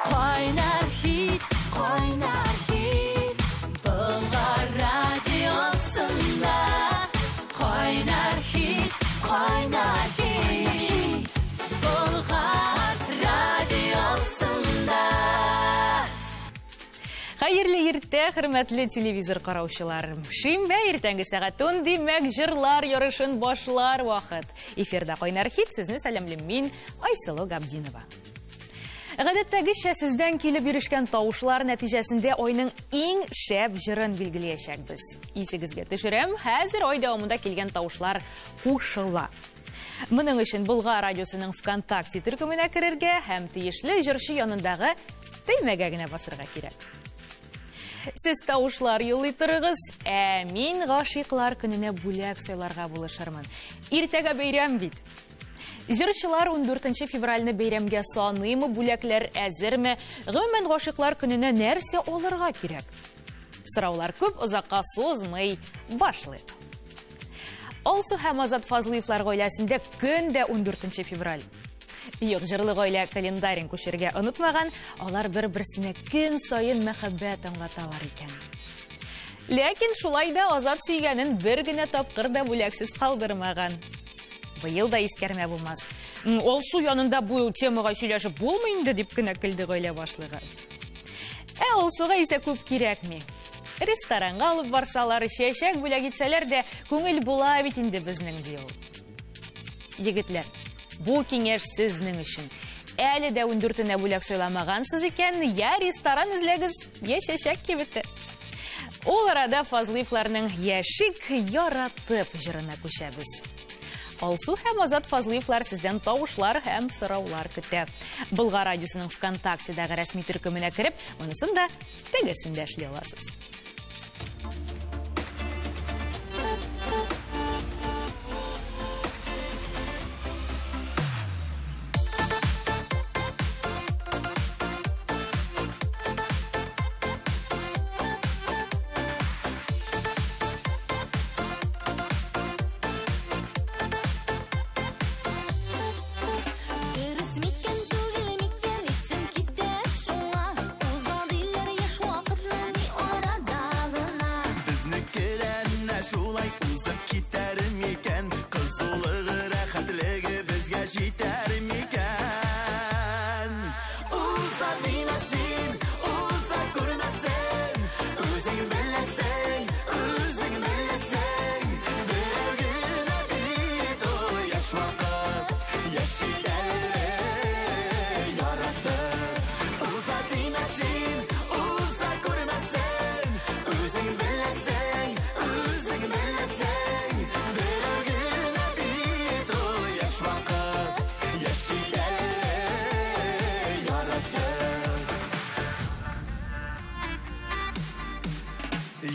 Қайнар хит, Былғар радиосында. Қайнар хит, Былғар радиосында. Қайырлы ерте, хөрмәтле телевизор караучылар. Шимбә иртәнге сәгать 10 димәк җырлар ярышын башлар вакыт. Эфирда Кайнар хит, сезне сәламлым мин, Айсылу Габдинова. Гадәттәгечә сездән килеп бирешкән тавышлар нәтиҗәсендә айның иң шәп җырын билгеләячәкбез. Исегезгә төшерәм, хәзер ай дәвамында килгән тавышлар кушыла. Моның өчен Болгар радиосының ВКонтакте төркеменә керергә һәм тиешле җырчы янындагы төймәгә генә басырга кирәк. Сез тавышлар юллый торыгыз, ә мин гашыйклар көненә бүләк сайларга булышырмын. Иртәгә бәйрәм бит. Җырчылар 14 февральне бәйрәмгә саныймы, бүләкләр әзерме? Гомумән гашыйклар көненә нәрсә алырга кирәк? Сораулар күп, озакка сузмый, башлыйк. Алсу һәм Азат Фазлыевлар гаиләсендә көн дә 14 февраль. Юк, җырлы гаилә календарен күчерергә онытмаган, алар бер-берсенә көн сайын мәхәббәт аңлаталар икән. Ләкин шулай да Азат сөйгәнен бер генә тапкыр да бүләксез калдырмаган. Быел да искәрмә булмас. Алсу янында бу темага сөйләшеп булмый инде дип кенә көлде гаилә башлыгы. Алсуга исә күп кирәкми. Ресторанга алып барсалар, чәчәк бүләк итсәләр дә, күңел була бит инде безнең ди ул. Егетләр, бу киңәш сезнең өчен. Әле дә 14-нә бүләк сайламагансыз икән, я ресторан эзләгез, я чәчәк кибете. Ул арада Фазлыевларның яшик яратып җырына күчәбез. Алсу һәм Азат Фазлыевлар сездән тавышлар һәм сораулар көтә. Болгар радиосының ВКонтактедәге рәсми төркеменә кереп, монысын да тегесендә эшли аласыз.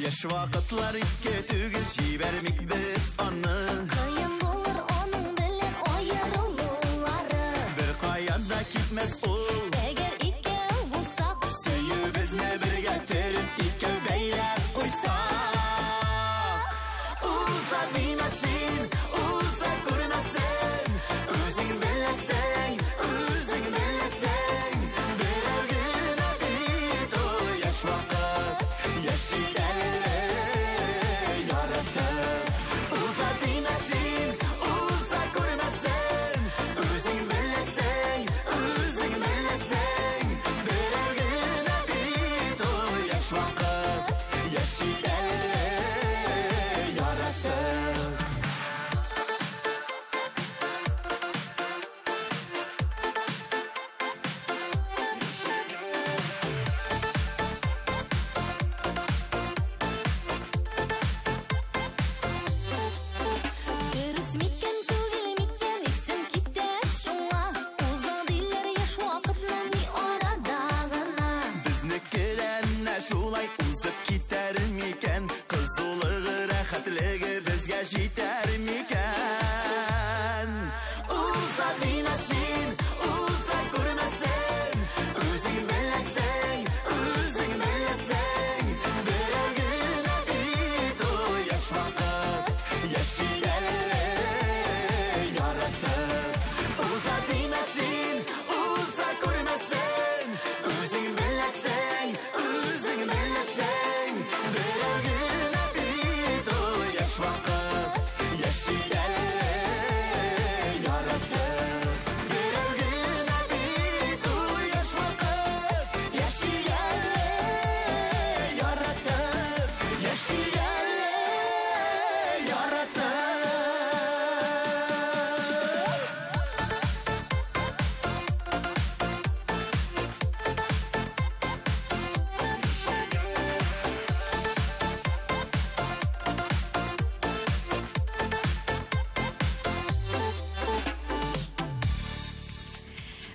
Яш вакытлар икке түгел, җибәрмик без аны. Кыен булыр аның белән аерылулары. Бер каян да китмәс ул. Әгәр икәү булсак, Сөюбезне бергә төреп икәү бәйләп куйсак. Уза димәсен, уза күрмәсен. Үзең беләсең, берәү генә бит ул яшь вакыт. Яши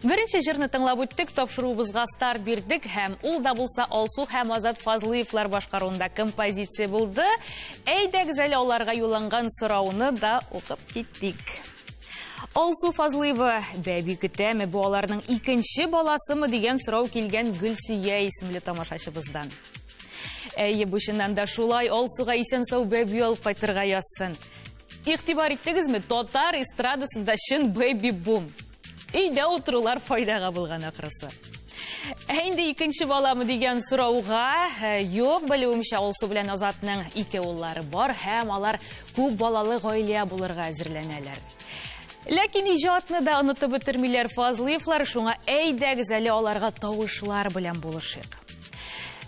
Бірінші жерні тыңлап өттік, тапшыруыбызға старт бердік, һәм ул да булса Алсу һәм Азат Фазлыевлар башкаруында композиция булды. Әйдәгез әле аларга юлланган сорауны да оқып киттик. Алсу Фазлыева бәби көтәме, бу аларның икенче баласымы дигән сорау килгән Гөлсөя исемле тамашачыбыздан. Әйе, бушыннан да шулай, Алсуга исән-сау бәби алып кайтырга язсын. Игътибар иттегезме, татар эстрадасында шын бэби-бум. Өйдә отырулар файдаға булган акырысы. Әйнде икенче баламы дигән сорауга, юк, белүемчә Алсу белән Азатның 2 уллары бар, һәм алар күп балалы гаилә булырга әзерләнәләр. Ләкин иҗатны да онытып бетермиләр Фазлыевлар, шуңа әйдәгез әле аларга тавышлар белән булышыйк.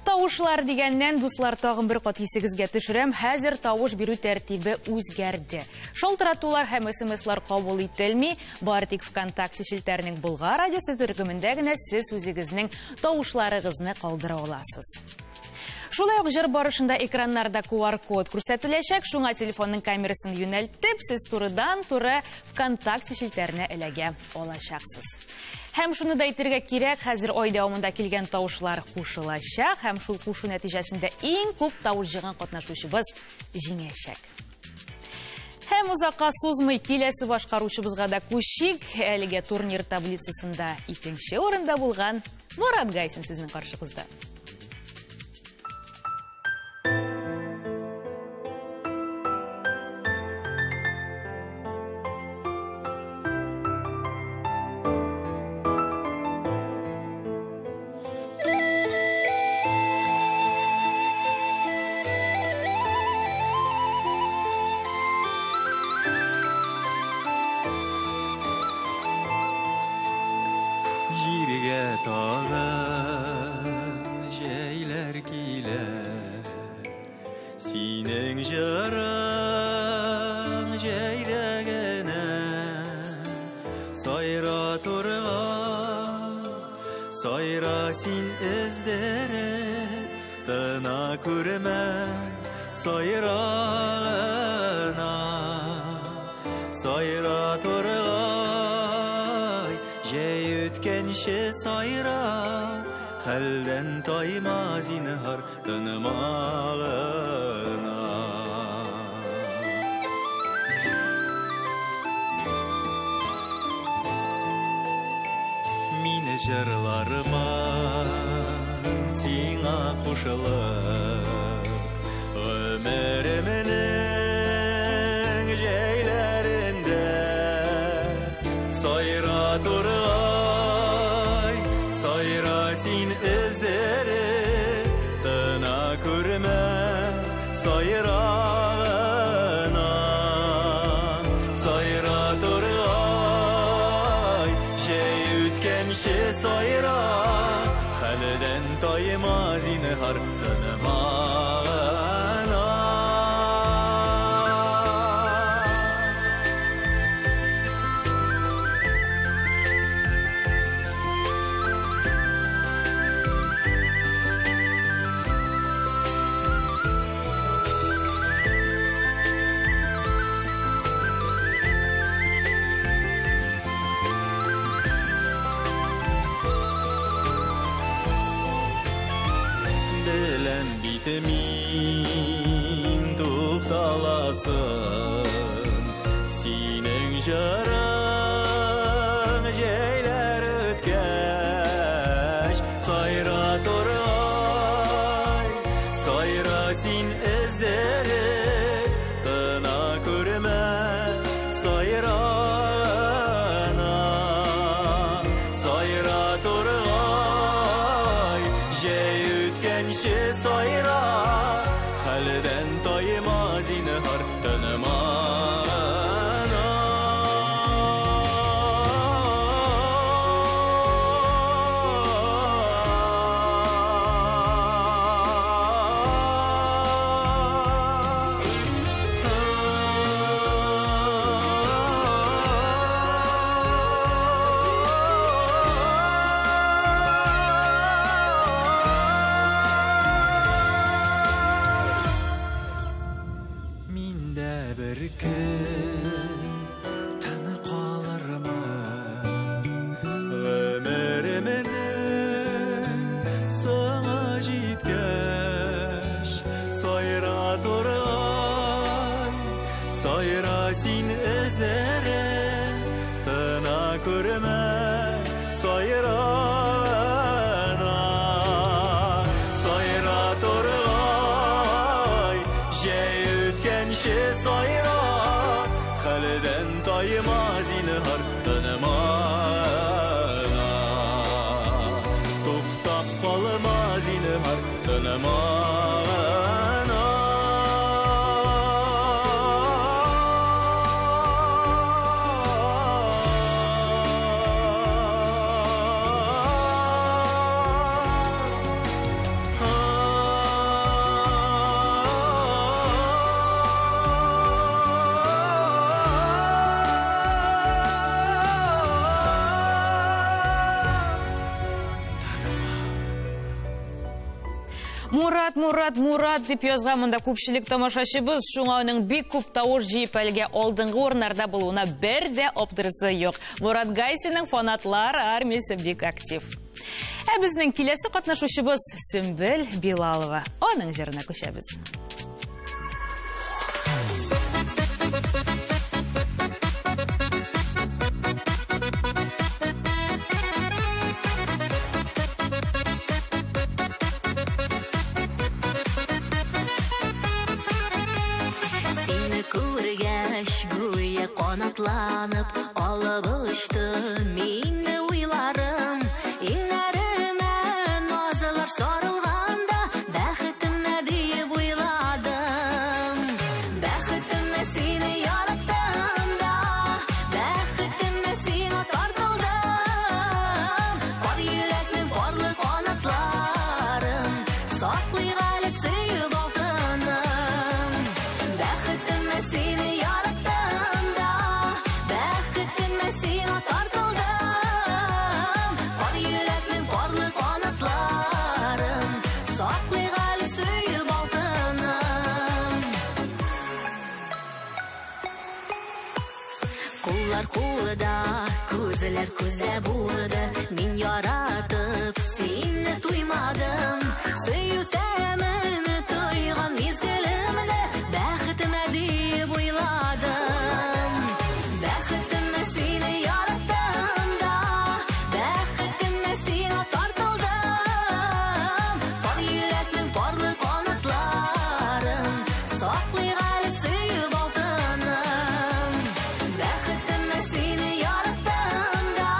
Тавышлар дигәннән, дуслар, тагын бер кат исегезгә төшерәм, хәзер тавыш бирү тәртибе үзгәрде. Шалтыратулар һәм СМСлар кабул ителми, бары тик ВКонтакте шелтәренең Болгар радиосы төркемендә генә сез үзегезнең тавышларыгызны калдыра аласыз. Шулай ук җыр барышында экраннарда QR-код күрсәтеләчәк, шуңа телефонның камерасын юнәлтеп, сез турыдан-туры ВКонтакте шелтәренә эләгә алачаксыз. Һәм шуны да әйтергә кирәк, хәзер ай дәвамында килгән тавышлар кушылачак, һәм шул кушу нәтиҗәсендә иң күп тавыш җыйган катнашучыбыз җиңәчәк. Һәм узакка сузмый киләсе башкаручыбызга да күчик, әлегә турнир таблицасында 2нче урында булган Мурат Гайсын сезнең каршыгызда. Синең җырың җәйдәгенә сайра турга, сайра син эздәре, тына күрмә сайрагына, сайра турга, җәй үткәнче сайра, хәлдән тайма зинһар тынмагына. Мине җырларыма сиңа кушылып, гомеремнең җәйләрендә сайра тургай, сайра син эздәре, тына күрмә сайрагына, сайра тургай, җәй үткәнче сайра, хәлдән тайма зинһар тынмагына. Мин тукталасын, синең җырың җәйләр үткәч, сайра тургай, сайра син эздәре, тына күрмә сайрагына, сайра тургай, җәй үткәнче сайра, хәлдән тайма зинһар тынмагына. зинһар тыныма туктап калма зинһар тыныма Мурат деп язған мұнда көпшілік тамашашыбыз, шуңа оның бик күп тауыш жиып әлге алдыңғы орындарда болуына бір де оптырысы yok. Мурат Гайсинның фанатлар армиясы бик актив. Біздің келесі қатнашушыбыз Сүмбіл Билалова. Оның жырына көшеміз. Qanatlanıp alıp uçtu minni uylarım İnlerime nazılar sarılganda Bəxtimə deyip uyladım Bəxtimə seni yarattım da Bəxtimə seni tartıldım Var yüreknin varlı qanatlarım Saklayıq әлі suyuq altınım Bəxtimə seni yarattım Kulda, ko'zlar ko'zda bo'ldi men yaratib seni tuymadim suyutaman to'ygan mezgilimda baxtimga deb o'yladim baxtimga seni yaratdim da baxtimga seni tortildim bor yurakning porli qanotlarim saqlayg hali suyib oltinim seni yarattım da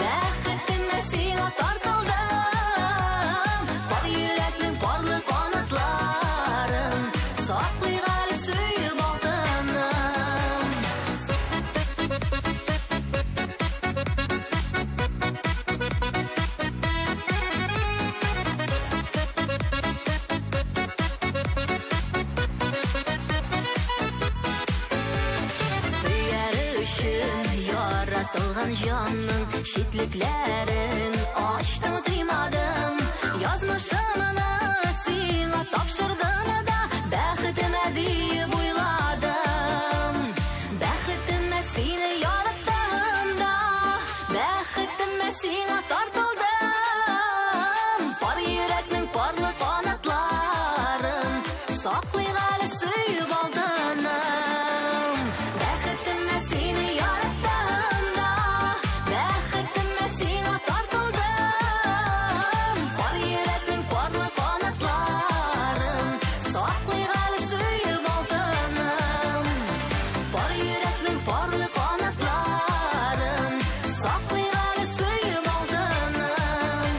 baxtimga seni tortildim bor yurakning porli qanotlarim saqlayg hali suyib oltinim Yaratılgan canın şitliklerin açtım kıymadım yazmışımını sana tapşırdım da baxtimə deyip uyladım baxtimə seni yarattım da baxtimə seni tortildim bor yurakning porli qanotlarim saqlayg hali suyib oltinim baxtimə seni yarattım da baxtimə seni tortildim bor yurakning porli qanotlarim saqlayg hali suyib oltinim bor yurakning porli qanotlarim saqlayg hali suyib oltinim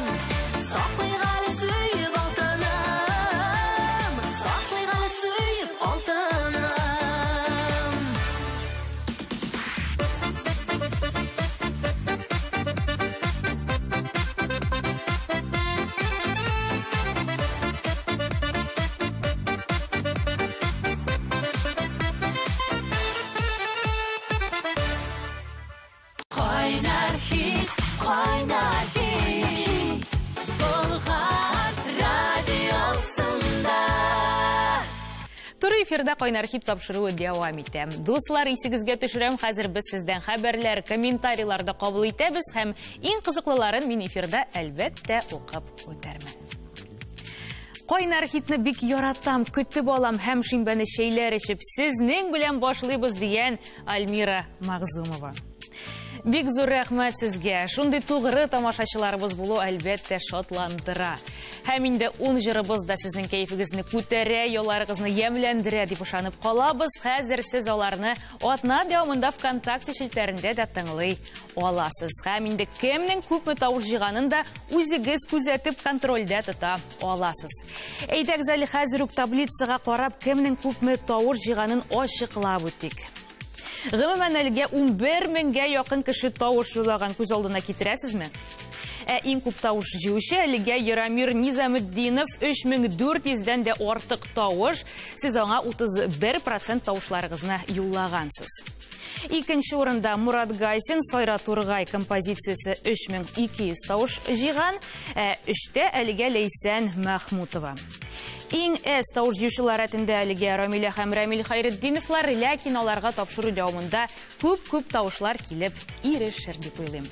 saqlayg hali suyib oltinim saqlayg hali suyib oltinim Qaynar hit Bulgar radiosunda Туры эфирда Qaynar хит тапшыруы дәвам итә. Дуслар, исегезгә төшерәм, хәзер без сездән хәбәрләр, комментарийларда кабул итәбез һәм иң кызыклыларын мин эфирда әлбәттә укып үтәрмен. Qaynar хитне бик яратам, көтеп алам һәм шимбәне шәйләр эчеп сезнең белән башлыйбыз дигән Альмира Магзумова. Бик зур рәхмәт сезгә. Шундый тугры тамашачыларыбыз булу әлбәттә шатландыра. Һәм инде ул җырыбыз да сезнең кәефегезне күтәрә, юлларыгызны ямьләндерә дип ышанып калабыз. Хәзер сез аларны атна дәвамында ВКонтакте шелтәрендә дә тыңлый аласыз. Һәм инде кемнең күпме тавыш җыйганын да үзегез күзәтеп контрольдә тота аласыз. Әйдәгез әле хәзер үк таблицага карап, кемнең күпме тавыш җыйганын ачыклап үтик. Гомумән әлегә 11 меңгә якын кеше тавыш җыйган күз алдына китерәсезме? Иң күп тавыш җыючы әлегә Яромир Низаметдинов 3400-дән дә артык тавыш. Сез аңа 31% тавышларыгызны юллагансыз. Икенче урында Мурат Гайсин Сайра Тургай композициясе 3200 тавыш җыйган. Өчтә әлегә Лейсән Мәхмүтова. Иң әз тавыш җыючылар рәтендә әлегә Рамиля һәм Рамил Хайретдиновлар, ләкин аларга тапшыру дәвамында күп тавышлар килеп ирешер дип уйлыйм.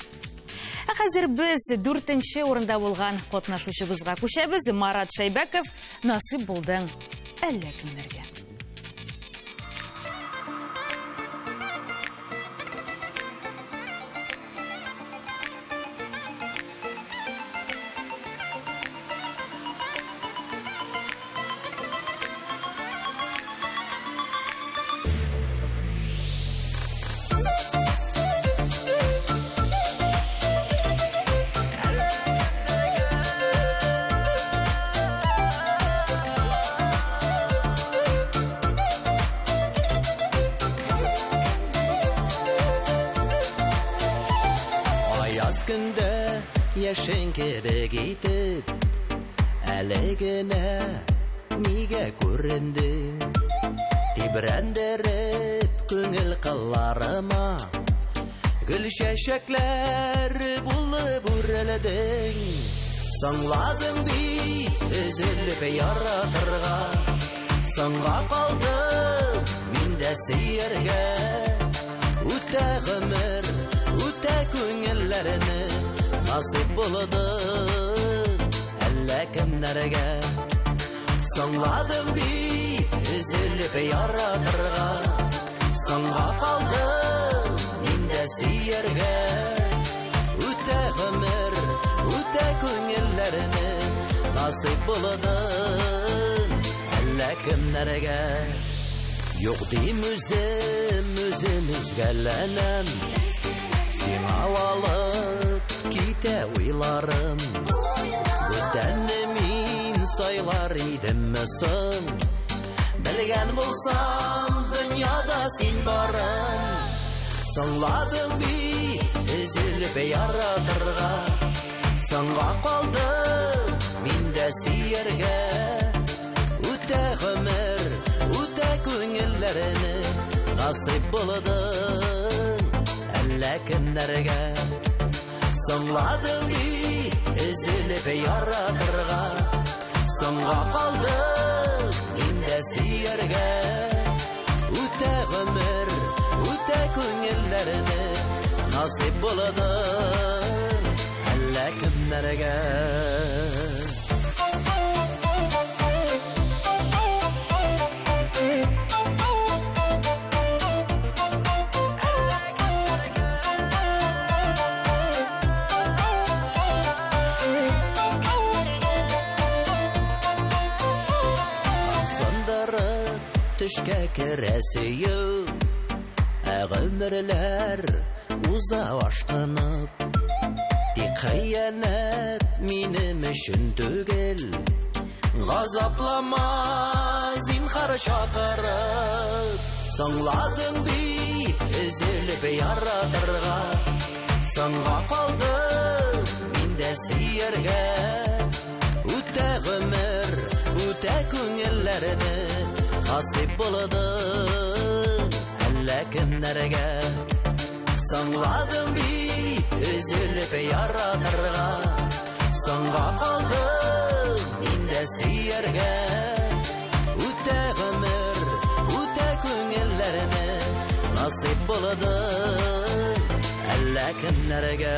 Хәзер без 4нче урында булган катнашучыбызга күчәбез. Марат Шәйбәков, насыйп булдың әллә кемнәргә. Көндә яшен кебек итеп, әле генә нигә күрендең? Тибрәндереп күңел кылларыма, гөл чәчәкләр булып үрелдең. Соңладың бит өзелеп яратырга, соңга калдым мин дә сөяргә. Үтә гомер, үтә күңелләрне насыйп булды әллә кемнәргә. Соңладым бит өзелеп яратырга, соңга калдым мин дә сөяргә. Үтә гомер, үтә күңелләрне насыйп булды әллә кемнәргә. Юк дим үзем үзгәләнәм, сиңа алып китә уйларым. Бүтәнне мин сайлар идемме соң, белгән булсам дөньяда син барым. Соңладың бит өзелеп яратырга, соңга калдым мин дә сөяргә. Үтә гомер, үтә күңелләрне насыйп булды әллә кемнәргә. Соңладым бит өзелеп яратырга, соңга калдым мин дә сөяргә. Үтә гомер, үтә күңелләрне насыйп булды әллә кемнәргә. Төшкә керәсею, гомерләр уза ашкынып. Тик хыянәт минем өчен түгел, газаплама зинһар чакырып. Соңладың бит өзелеп яратырга, соңга калдым мин дә сөяргә. Үтә гомер, үтә күңелләрне насыйп булды әллә кемнәргә. Соңладым бит өзелеп яратырга, соңга калдым мин дә сөяргә. Үтә гомер, үтә күңелләрне насыйп булды әллә кемнәргә.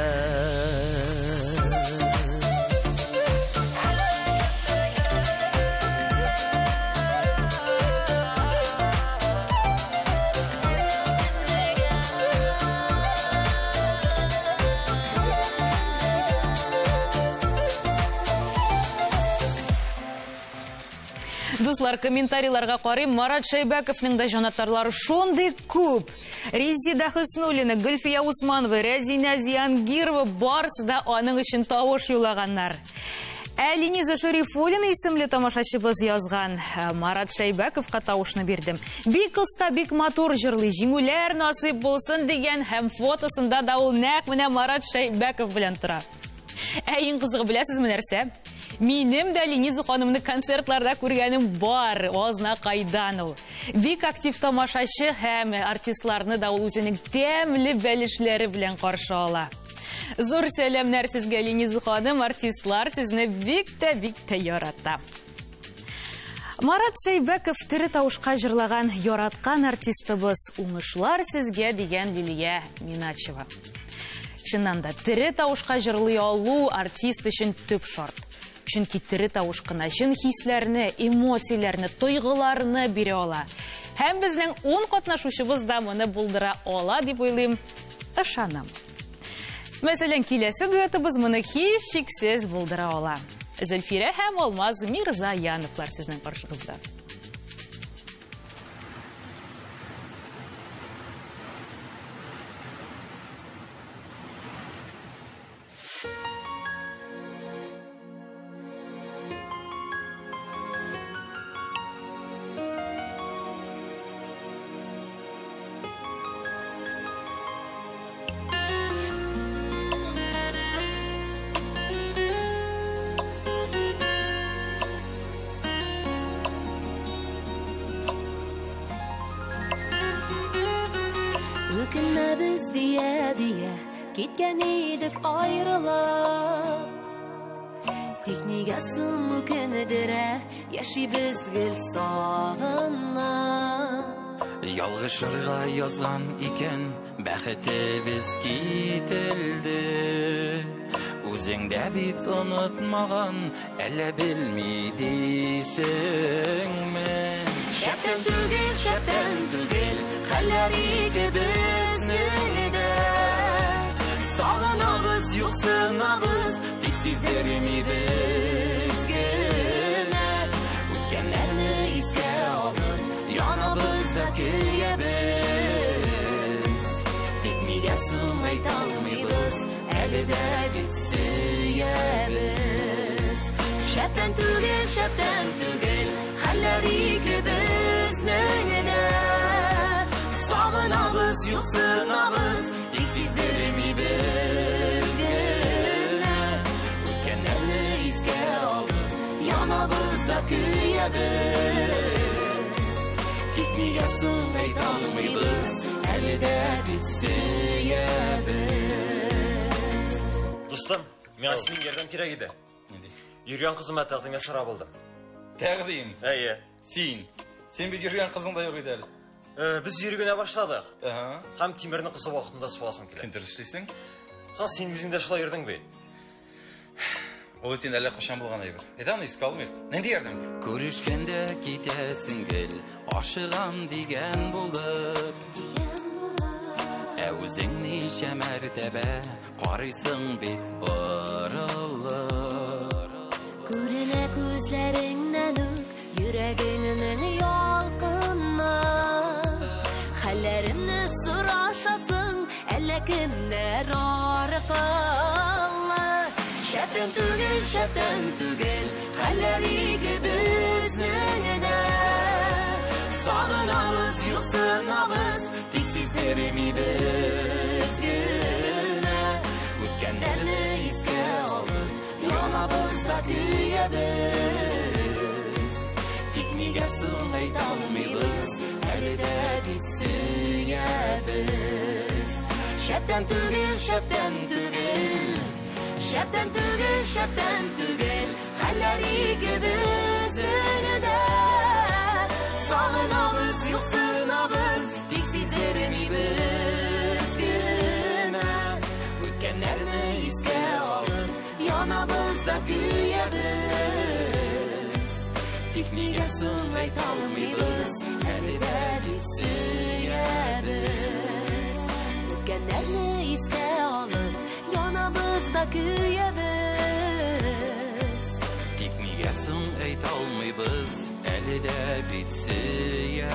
Дуслар, комментарийларга карыйм, Марат Шайбаковның да жанатарлары шондый күп. Резида Хөснуллина, Гөлфия Усманова, Рәзина Зиянгирова барысы да аның өчен тавыш юлаганнар. Линиза Шарифуллина исемле тамашачыбыз язган. Марат Шайбаковка тавышны бирдем. Бик оста, бик матур җырлый, җиңүләр насыйп булсын дигән һәм фотосында да ул нәкъ менә Марат Шайбаков белән тора. Иң кызыгы беләсезме нәрсә? Минем дә Линиза ханымны концертларда күргәнем бар, азна кайдан ул. Бик актив тамашачы һәм артистларны да ул үзенең тәмле бәлешләре белән каршы ала. Зур сәламнәр сезгә, Линиза ханым, артистлар сезне бик тә ярата. Марат Шайбаков тере тавышка җырлаган яраткан артистыбыз, уңышлар сезгә дигән Лилия Миначева. Чыннан да тере тавышка җырлый алу артист өчен төп шарт. Чөнки тере тавыш кына җын хисләрне, эмоцияләрне, тойгыларны бирә ала. Һәм безнең 10 катнашучыбыз да моны булдыра ала дип уйлыйм, ышанам. Мәсәлән, киләсе дуэтыбыз моны һич шиксез булдыра ала. Зөлфирә һәм Алмаз Мирзаяновлар сезнең каршыгызда. Өкінна біз дия кеткен едік айрылып. Тек неге сұм өкінідірі яши біз гүл сағынна. Ялғышырға язған екен бәхеті біз кетілді. Өзіңді бит ұнытмаған әлі білмейдесің мен. Шәптен түгел, хәлләр ике безнең дә. Сағынабыз, юқсынабыз, тек сиздермейбез генә. Үткәннәрне искә алып, янабыз да көябез. Тек нигә соң әйтә алмыйбыз, әле дә бит сөябез. Шәптен түгел, хәлләр ике безнең дә. Сағынабыз, юқсынабыз, тек сиздермейбез генә. Үткәннәрне искә алып, янабыз да көябез. Тик нигә соң әйтә алмыйбыз, әле дә бит сөябез. Достым, миңа синең ярдәм кирәк иде. Йөргән кызыма тәкъдим ясара булдым. Тәкъдим? Әйе. Сен бит йөргән кызың да юк иде әле. Без йөргәнә башладык. Һәм Тимерне кызы вакытында суасым килә. Кем эшлисең? Син үзең дә шулай йөрдең бит. Ул итен әле кашан булган әйбер. Аны искә алмыйк. Нинди ярдәм? Күрешкәндә китәсең гел, ашыгам дигән булып. Үзең ничә мәртәбә карыйсың бит борылып. Күренә күзләреңнән үк йөрәгеңнең ялкынна. Хәлләремне сорашасың, әллә кемнәр аркылы. Шәптен түгел, хәлләр ике безнең дә. Сагынабыз, юксынабыз, тик сиздермейбез генә. Үткәннәрне искә алып, янабыз да көябез. Тик нигә соң әйтә алмыйбыз, әле дә бит сөябез. Шәптен түгел, хәлләр ике безнең дә. Сагынабыз, юксынабыз, тик сиздермейбез генә. Үткәннәрне искә алып, янабыз да көябез. Тик нигә соң әйтә алмыйбыз, әле дә бит сөябез. Үткәннәрне искә алып, янабыз да көябез. Тик нигә соң әйтә алмыйбыз, әлі дә битсиябіз.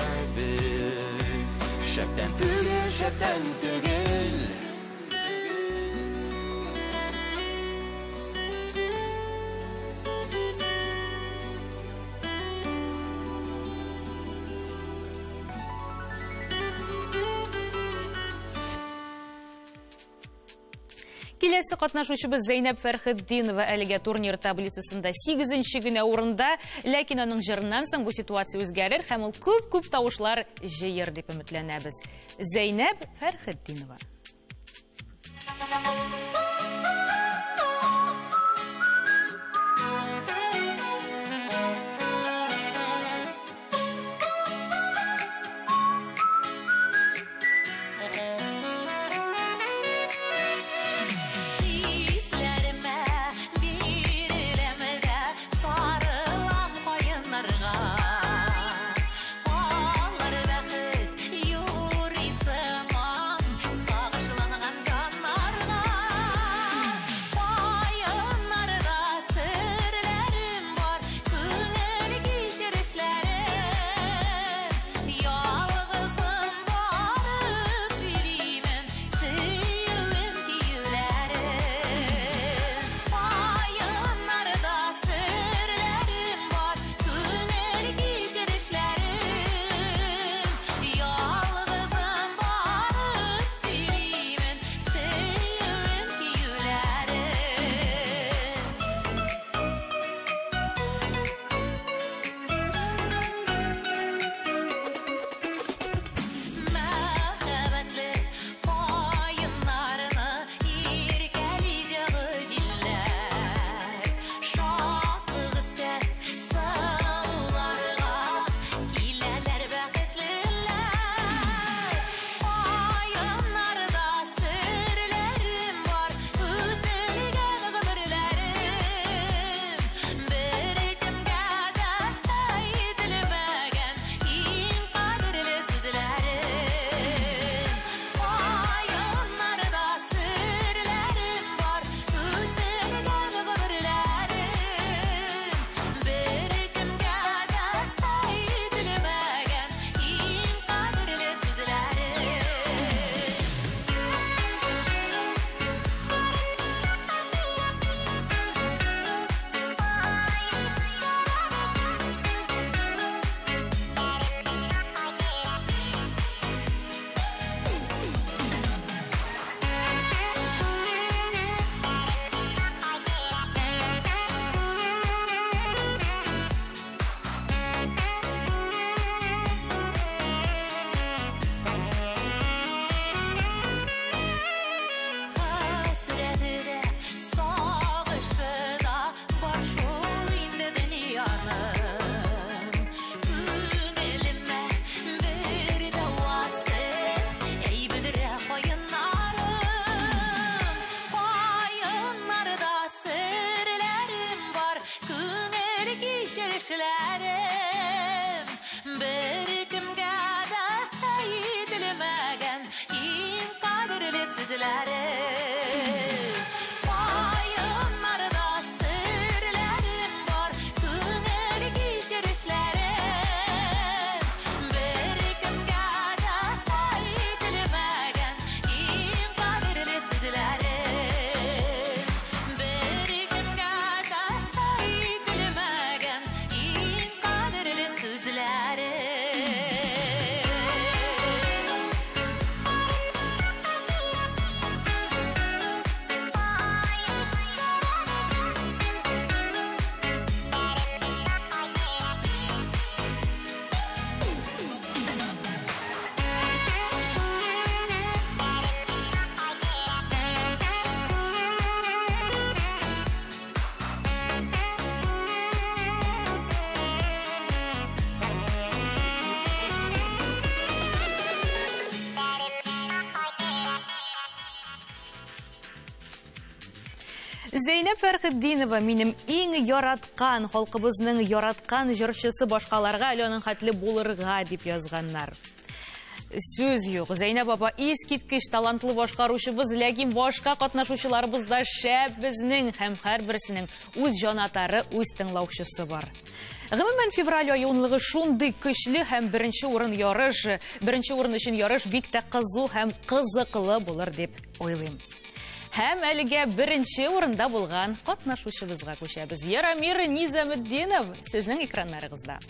Шәптән түгел. Келесі қатнашучыбыз Зейнеп Фәрхетдинова әліге турнир таблицасында 8-ші генә урында, ләкин аның жырынан соң бу ситуация үзгәрер һәм ул күп тавышлар җыер дип өметләнәбез. Зейнеп Фәрхетдинова. Зейнеп Фәрхетдинова минем иң яраткан, халкыбызның яраткан җырчысы башкаларга Аленың хәтле булырга дип язганнар. сөз юк. Зәйнәп апа искиткеч талантлы башкаручыбыз, ләкин башка катнашучыларыбыз да шәп безнең һәм һәрберсенең үз җанатары, үз тыңлаучысы бар. Гомумән февраль ае унлыгы шундый көчле һәм беренче урын өчен ярыш бик тә кызу һәм кызыклы булыр дип уйлыйм. Һәм әлегә беренче урында булган катнашучыбызга күчәбез. Ярамир Низаметдинов, сезнең экраннарыгызда.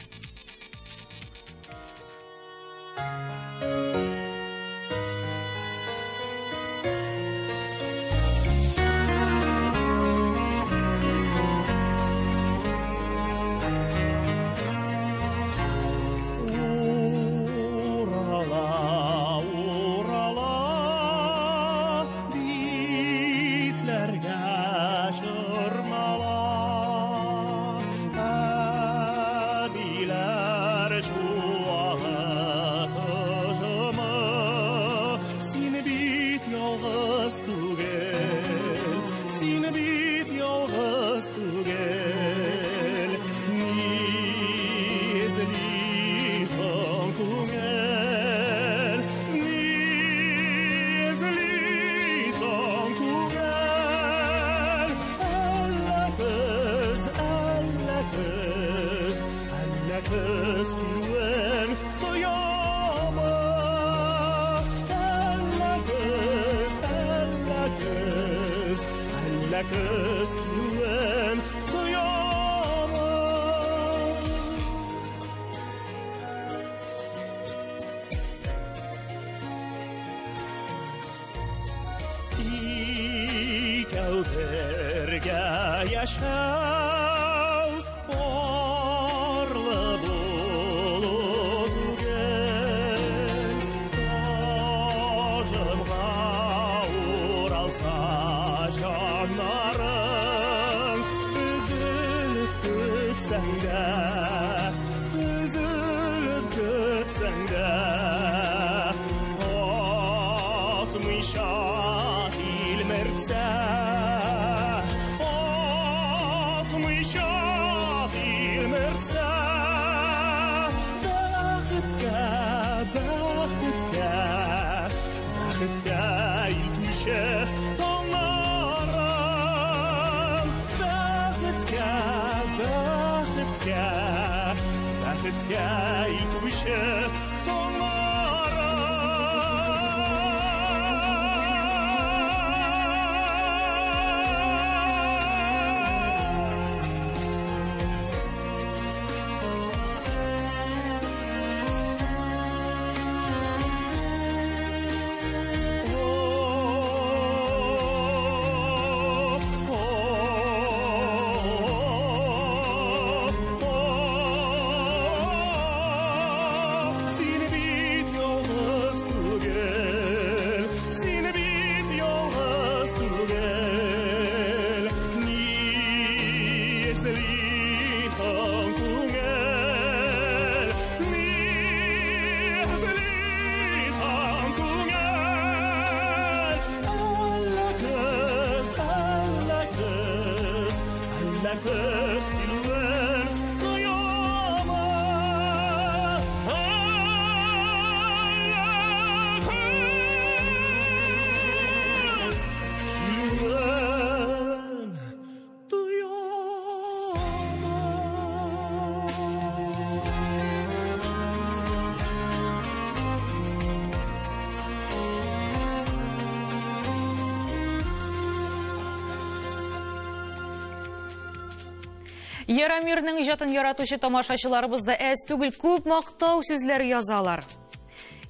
Ярамирның иҗатын яратучы тамашачыларыбыз да әз түгел күп мактау сүзләр язалар.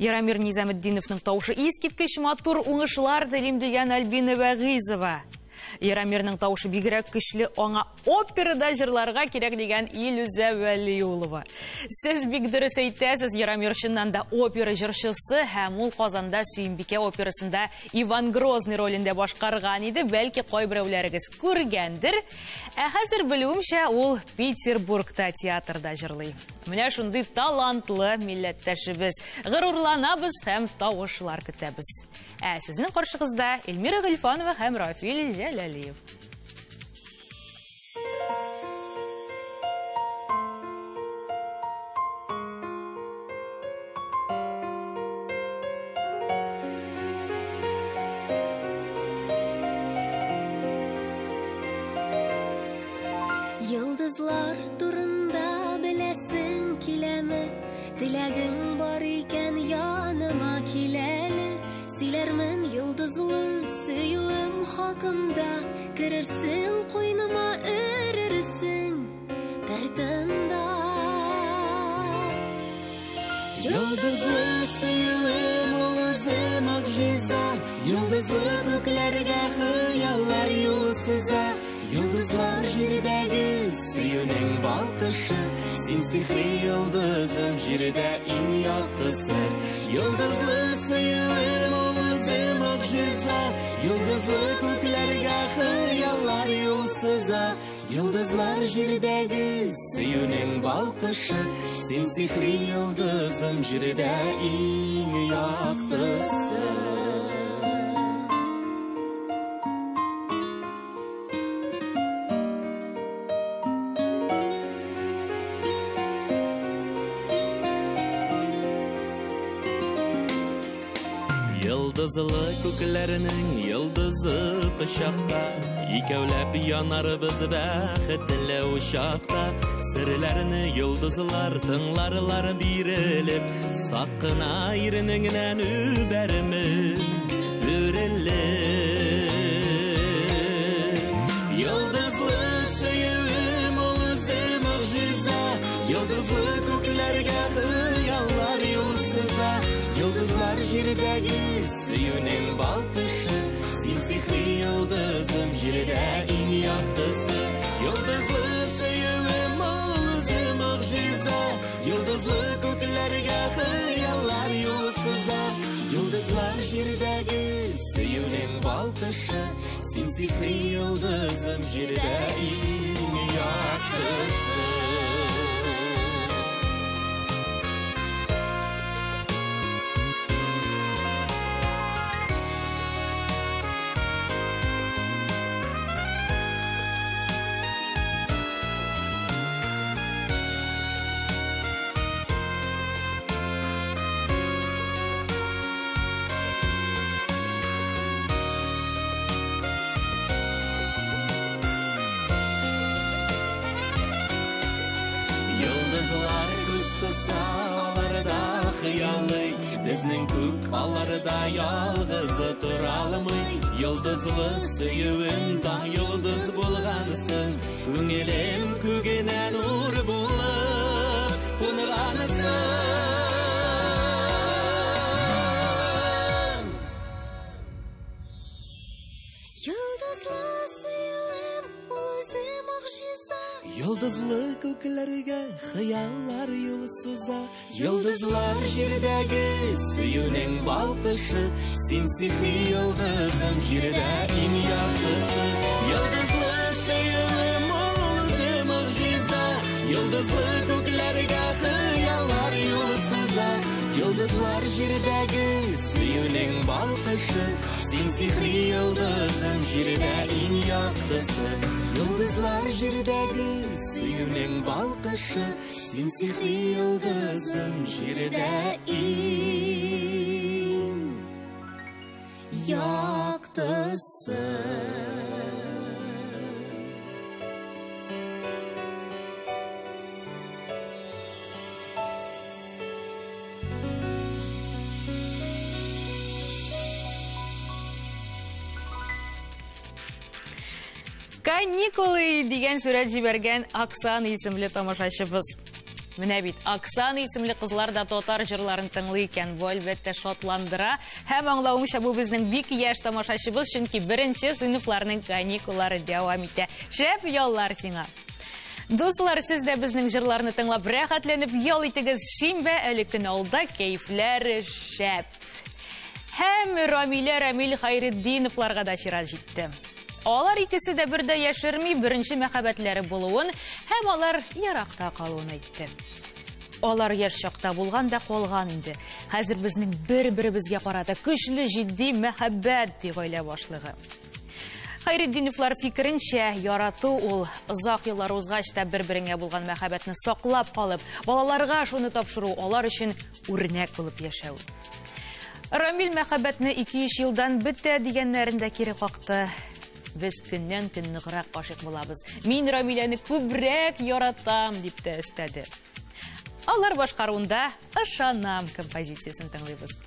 Ярамир Низаметдиновның таушы искиткеч матур уңышлар телим дигән Альбина Вәгыйзова. Ярамирның таушы бигрәк көчле, аңа операда җырларга кирәк дигән Илүзә Вәлиулова. Сез бик дөрес әйтәсез, Ярамир чыннан да опера җырчысы һәм ул Казанда Сөембикә операсында Иван Грозный ролендә башкарган иде, бәлки кайберәүләрегез күргәндер. Хәзер белүемчә ул Петербургта театрда җырлый. Менә шундый талантлы милләттәшебез. Горурланабыз һәм тавышлар көтәбез. Сезнең каршыгызда Эльмира Гыйльфанова һәм Рафил Җәләлиев. Йолдызлар турында беләсең киләме? Теләгең бар икән яныма киләле. Сөйләрмен йолдызлы сөюем хакында. Керерсең куйныма өрерсең бер тында. Йолдызлы сөюем ул үзе могҗиза. Йолдызлы күкләргә хыяллар юл сыза. Йолдызлар җирдәге сөюнең балкышы. Син сихри йолдызым җирдә иң яктысы. Йолдызлы сөюем ул үзе могҗиза. Йолдызлы күкләргә хыяллар юл сыза. Йолдызлар җирдәге сөюнең балкышы. Син сихри йолдызым җирдә иң яктысы. Йолдызлы күкләрнең йолдызы кочакта. Икәүләп янарбыз бәхетле учакта. Серләрне йолдызлар тыңларлар бирелеп. Сак кына иренеңнән үбәрмен бүрелеп. Йолдызлы сөюем ул үзе могҗиза. Йолдызлы күкләргә хыяллар юл сыза. Йолдызлар җирдәге сөюнең балкышы. Син сихри йолдызым җирдә иң яктысы. Йолдызлы сөюем ул үзе могҗиза. Йолдызлы күкләргә хыяллар юл сыза. Йолдызлар җирдәге сөюнең балкышы. Син сихри йолдызым җирдә иң яктысы. Йолдызлар күз кыса, аларда хыялый. Безнең күк аларда ялгызы туралмый. Йолдызлы сөюем таң йолдыз булгансын. Күңелем күгенә нур булып кунгансын. Йолдызлы сөюем ул үзе могҗиза. Йолдызлы күкләргә хыяллар юл сыза. Йолдызлар җирдәге сөюнең балкышы. Син сихри йолдызым җирдә иң яктысы. Йолдызлы сөюем ул үзе могҗиза. Йолдызлы күкләргә хыяллар юл сыза. Йолдызлар җирдәге сөюнең балкышы. Син сихри йолдызым җирдә иң яктысы. Йолдызлар җирдәге сөюнең балкышы. Син сихри йолдызым җирдә иң яктысы. Каникулы дигән сүрәт җибәргән Оксана исемле тамашачыбыз. Менә бит, Оксана исемле кызлар да татар җырларын тыңлый икән. Бу әлбәттә шатландыра. Һәм аңлавымча бу безнең бик яшь тамашачыбыз, чөнки беренче сыйныфларның каникуллары дәвам итә. Шәп яллар сиңа. Дуслар, сез дә безнең җырларны тыңлап рәхәтләнеп ял итегез. Шимбә әле көн алда, кәйфләре шәп. Һәм Рамил Хайретдиновларга да чират җитте. Алар икесе дә бердә яшерми беренче мәхәббәтләре булуын һәм алар яракта калуын әйтте. Алар яшь чакта булган да калган инде. Хәзер безнең бер-беребезгә карата көчле җитди мәхәббәт ди гаилә башлыгы. Хайретдиновлар фикеренчә, ярату ул озак еллар узгач та бер-береңә булган мәхәббәтне саклап калып, балаларга шуны тапшыру алар өчен үрнәк булып яшәү. Рамил мәхәббәтне 2-3 елдан бетә дигәннәрен дә кире какты. без көннән-көн ныграк гашык булабыз. Мин Рамиләне күбрәк яратам дип тә өстәде. Алар башкаруында «Ышанам» композициясын тыңлыйбыз.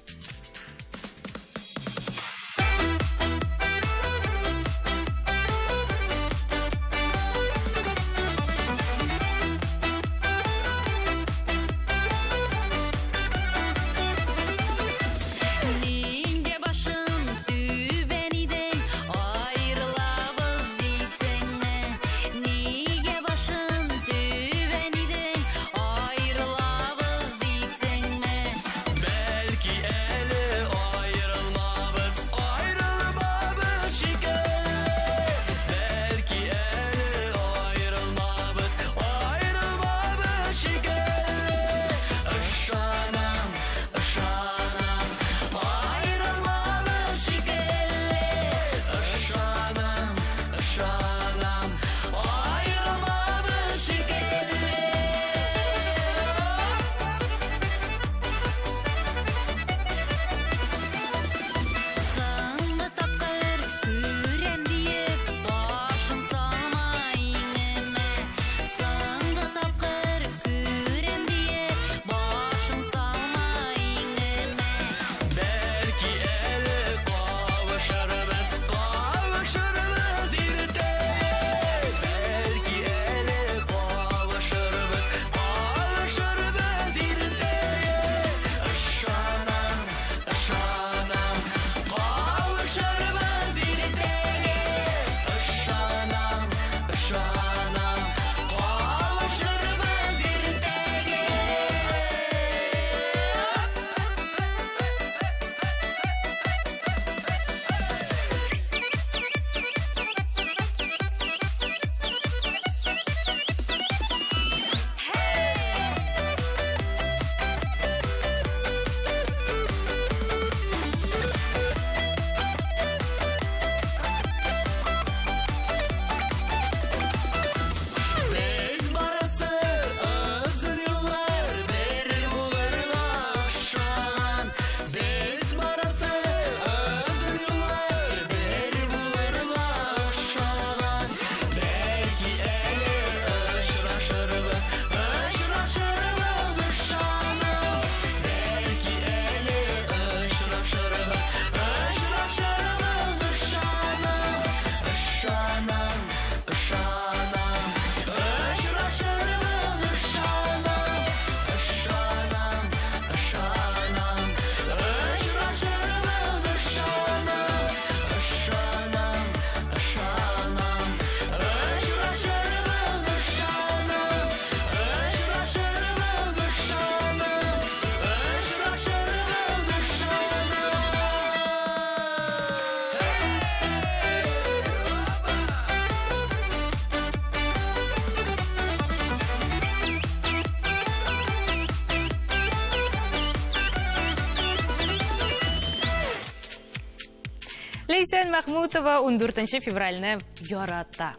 Лейсән Мәхмүтова 14 февральне ярата.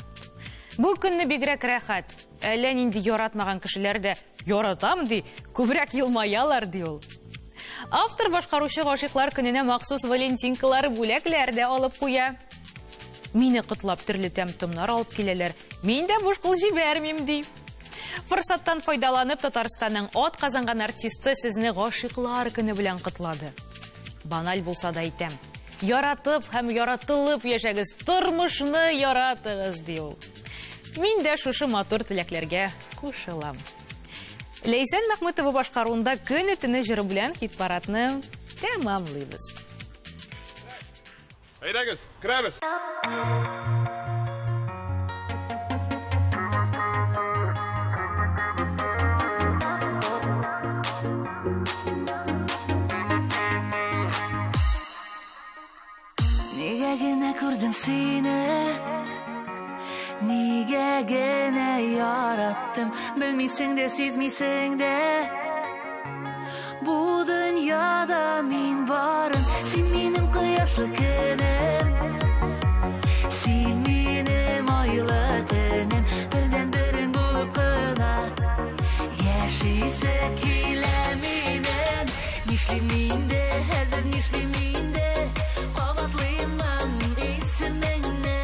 Бу көнне бигрәк рәхәт. Әллә нинди яратмаган кешеләр дә яратам ди, күбрәк елмаялар ди ул. Автор башкаручы гашыйклар көненә махсус валентинкалар бүләкләр дә алып куя. Мине котлап төрле тәм-томнар алып киләләр. Мин дә буш кул җибәрмим ди. Форсаттан файдаланып Татарстанның ат казанган артисты сезне гашыйклар көне белән котлады. Баналь булса да әйтәм. Яратып һәм яратылып яшәгез, тормышны яратыгыз ди ул. Мин дә шушы матур теләкләргә кушылам. Лейсән Мәхмүтова башкаруында көн-төне җыры белән хит-парадны тәмамлыйбыз. Әйдәгез, керәбез. Нигә генә күрдем сине, нигә генә яраттым, белмисең дә, сизмисең дә. Бу дөньяда мин барым, син минем кояшлы көнем, син минем айлы төнем, бердән-берең булып кына яшисә килә минем. Нишлим мин дә, хәзер нишлим мин дә, кабатлыймын исемеңне,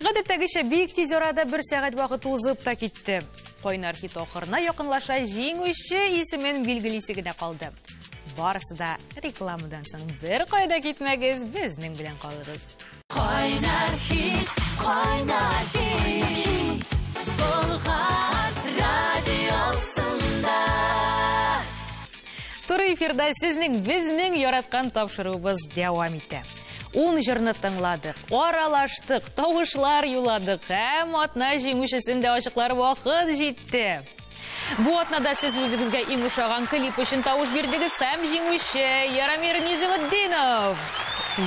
Гадәттәгечә бик тиз арада 1 сәгать вакыт узып та китте. Кайнар хит ахырына якынлаша җиңүче исемен билгелисе генә калды. Барысы да рекламадан соң бер кайда китмәгез, безнең белән калыгыз. Кайнар хит, Болгар радиосында. Туры эфирда сезнең безнең яраткан тапшыруыбыз дәвам итә. 10 җырны тыңладык, аралаштык, тавышлар юладык, һәм атна җиңүчесен дә ачыклар вакыт җитте. Бу атнада сез үзегезгә иң ошаган клип өчен тавыш бирдегез һәм җиңүче Яромир Низамутдинов.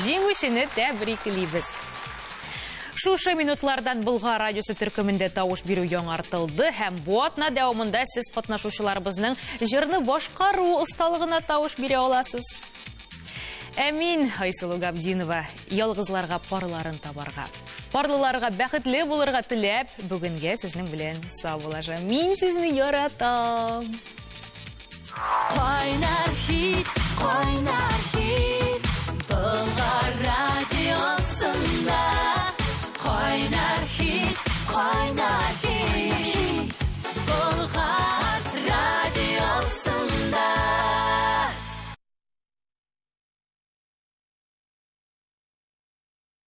Җиңүчене тәбриклибез. Шушы минутлардан Болгар радиосы төркемендә тавыш бирү яңартылды һәм бу атна дәвамында сез катнашучыларыбызның җырны башкару осталыгына тавыш бирә аласыз. Әмин Айсылу Габдинова ялгызларга парларын табарга, парлыларга бәхетле булырга теләп, бүгенгә сезнең белән саубулаша. Мин сезне яратам. Кайнар хит,